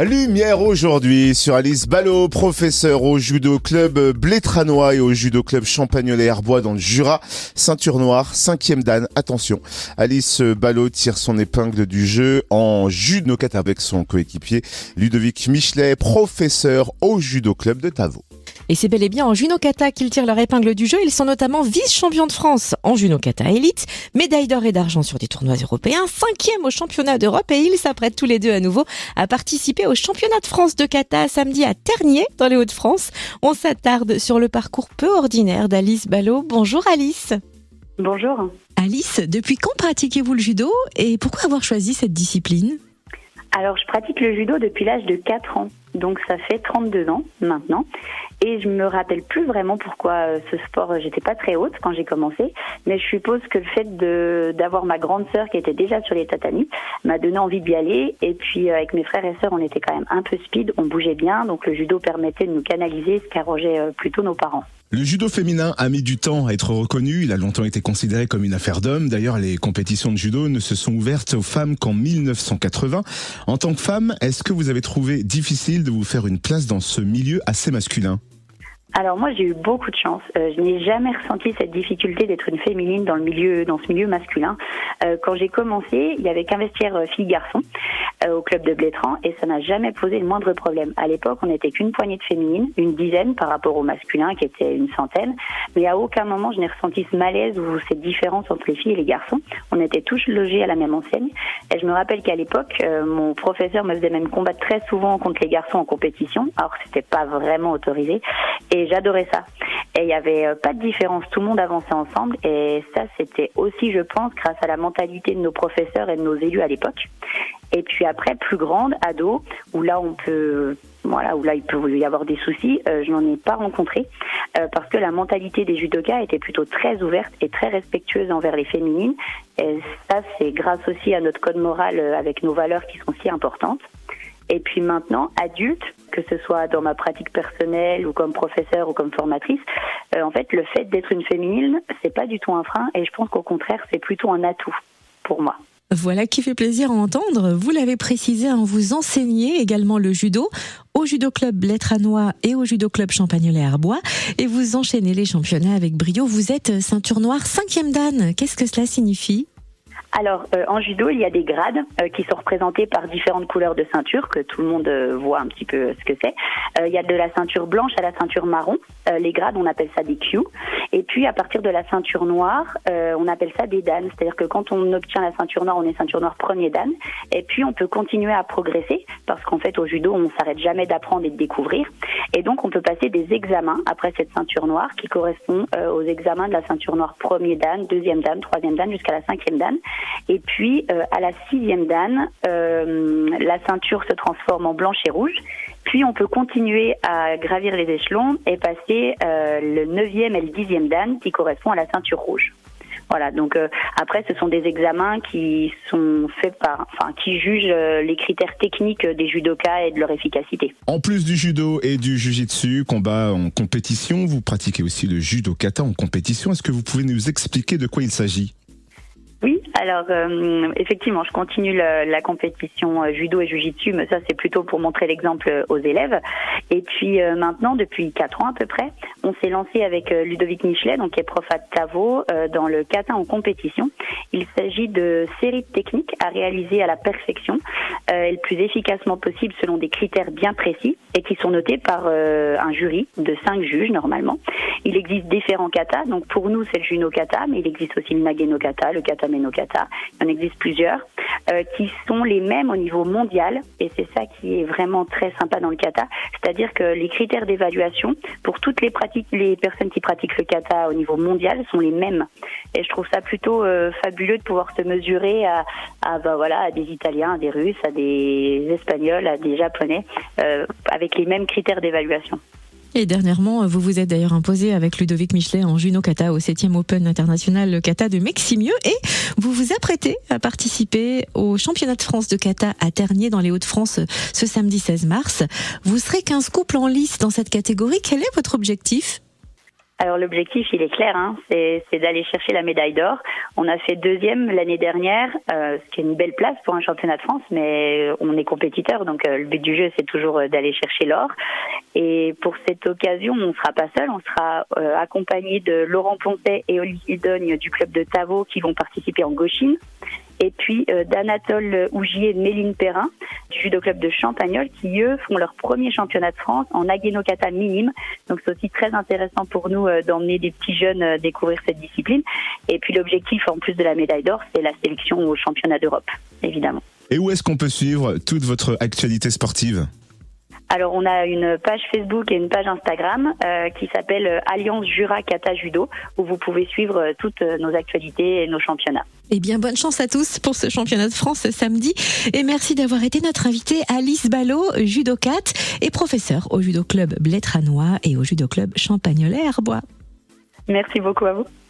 Lumière aujourd'hui sur Alice Ballot, professeure au judo club Blétranois et au judo club Champagnollet-Herbois dans le Jura. Ceinture noire, 5e dan. Attention, Alice Ballot tire son épingle du jeu en judo kata avec son coéquipier Ludovic Michelet, professeur au judo club de Tavaux. Et c'est bel et bien en judo kata qu'ils tirent leur épingle du jeu. Ils sont notamment vice-champions de France en judo kata élite, médaille d'or et d'argent sur des tournois européens, 5e au championnat d'Europe et ils s'apprêtent tous les deux à nouveau à participer au championnat de France de kata samedi à Tergnier dans les Hauts-de-France. On s'attarde sur le parcours peu ordinaire d'Alice Ballot. Bonjour Alice. Bonjour. Alice, depuis quand pratiquez-vous le judo et pourquoi avoir choisi cette discipline ? Alors, je pratique le judo depuis l'âge de 4 ans, donc ça fait 32 ans maintenant. Et je me rappelle plus vraiment pourquoi ce sport, j'étais pas très haute quand j'ai commencé, mais je suppose que le fait d'avoir ma grande sœur qui était déjà sur les tatamis m'a donné envie d'y aller. Et puis avec mes frères et sœurs, on était quand même un peu speed, on bougeait bien, donc le judo permettait de nous canaliser, ce qu'arrangeaient plutôt nos parents. Le judo féminin a mis du temps à être reconnu, il a longtemps été considéré comme une affaire d'hommes. D'ailleurs, les compétitions de judo ne se sont ouvertes aux femmes qu'en 1980. En tant que femme, est-ce que vous avez trouvé difficile de vous faire une place dans ce milieu assez masculin ? Alors moi j'ai eu beaucoup de chance. Je n'ai jamais ressenti cette difficulté d'être une féminine dans ce milieu masculin. Quand j'ai commencé, il y avait qu'un vestiaire filles-garçons au club de Blétran et ça n'a jamais posé le moindre problème. À l'époque, on n'était qu'une poignée de féminines, une dizaine par rapport au masculin qui était une centaine. Mais à aucun moment je n'ai ressenti ce malaise ou cette différence entre les filles et les garçons. On était tous logés à la même enseigne. Et je me rappelle qu'à l'époque, mon professeur me faisait même combattre très souvent contre les garçons en compétition. Alors que c'était pas vraiment autorisé. Et j'adorais ça. Et il n'y avait pas de différence, tout le monde avançait ensemble et ça c'était aussi, je pense, grâce à la mentalité de nos professeurs et de nos élus à l'époque. Et puis après, plus grande, ado, où là il peut y avoir des soucis, je n'en ai pas rencontré parce que la mentalité des judokas était plutôt très ouverte et très respectueuse envers les féminines. Et ça c'est grâce aussi à notre code moral avec nos valeurs qui sont si importantes. Et puis maintenant, adulte, que ce soit dans ma pratique personnelle ou comme professeur ou comme formatrice, en fait, le fait d'être une féminine, c'est pas du tout un frein et je pense qu'au contraire, c'est plutôt un atout pour moi. Voilà qui fait plaisir à entendre. Vous l'avez précisé, vous enseignez également le judo au judo club Blétranois et au judo club Champagnollet-Herbois et vous enchaînez les championnats avec brio. Vous êtes ceinture noire 5e dan. Qu'est-ce que cela signifie ? Alors, en judo, il y a des grades qui sont représentés par différentes couleurs de ceinture, que tout le monde voit un petit peu ce que c'est. Il y a de la ceinture blanche à la ceinture marron. Les grades, on appelle ça des Q. Et puis, à partir de la ceinture noire, on appelle ça des dan. C'est-à-dire que quand on obtient la ceinture noire, on est ceinture noire premier dan. Et puis, on peut continuer à progresser, parce qu'en fait, au judo, on ne s'arrête jamais d'apprendre et de découvrir. Et donc, on peut passer des examens après cette ceinture noire, qui correspond aux examens de la ceinture noire premier dan, deuxième dan, troisième dan, jusqu'à la 5e dan. Et puis, à la 6e dan, la ceinture se transforme en blanche et rouge. Puis, on peut continuer à gravir les échelons et passer le 9e et le 10e dan qui correspond à la ceinture rouge. Voilà, donc après, ce sont des examens qui sont faits qui jugent les critères techniques des judokas et de leur efficacité. En plus du judo et du jujitsu, combat en compétition, vous pratiquez aussi le judo kata en compétition. Est-ce que vous pouvez nous expliquer de quoi il s'agit ? Oui, alors effectivement, je continue la compétition judo et jujitsu, mais ça c'est plutôt pour montrer l'exemple aux élèves. Et puis maintenant, depuis 4 ans à peu près, on s'est lancé avec Ludovic Michelet, donc qui est prof à Tavaux, dans le kata en compétition. Il s'agit de séries de techniques à réaliser à la perfection et le plus efficacement possible selon des critères bien précis et qui sont notés par un jury de 5 juges normalement. Il existe différents katas, donc pour nous c'est le juno kata, mais il existe aussi le nage no kata, le kata no kata, il en existe plusieurs, qui sont les mêmes au niveau mondial, et c'est ça qui est vraiment très sympa dans le kata, c'est-à-dire que les critères d'évaluation pour toutes les personnes qui pratiquent le kata au niveau mondial sont les mêmes, et je trouve ça plutôt fabuleux de pouvoir se mesurer à des Italiens, à des Russes, à des Espagnols, à des Japonais, avec les mêmes critères d'évaluation. Et dernièrement, vous vous êtes d'ailleurs imposé avec Ludovic Michelet en judo kata au 7e Open international kata de Meximieux et vous vous apprêtez à participer au championnat de France de kata à Tergnier dans les Hauts-de-France ce samedi 16 mars. Vous serez 15 couples en lice dans cette catégorie. Quel est votre objectif ? Alors l'objectif, il est clair, c'est d'aller chercher la médaille d'or. On a fait 2e l'année dernière, ce qui est une belle place pour un championnat de France, mais on est compétiteur, donc le but du jeu, c'est toujours d'aller chercher l'or. Et pour cette occasion, on ne sera pas seul, on sera accompagné de Laurent Pontet et Olivier Dogne du club de Tavaux qui vont participer en gauchine. Et puis d'Anatole Ougier et de Méline Perrin du judo club de Champagnole qui, eux, font leur premier championnat de France en Ageno-kata minime. Donc c'est aussi très intéressant pour nous d'emmener des petits jeunes découvrir cette discipline. Et puis l'objectif, en plus de la médaille d'or, c'est la sélection au championnat d'Europe, évidemment. Et où est-ce qu'on peut suivre toute votre actualité sportive ? Alors on a une page Facebook et une page Instagram qui s'appelle Alliance Jura Kata Judo où vous pouvez suivre toutes nos actualités et nos championnats. Eh bien, bonne chance à tous pour ce championnat de France samedi. Et merci d'avoir été notre invitée Alice Ballot, judokate et professeure au judo club Blétranois et au judo club Champagnole-Herbois. Merci beaucoup à vous.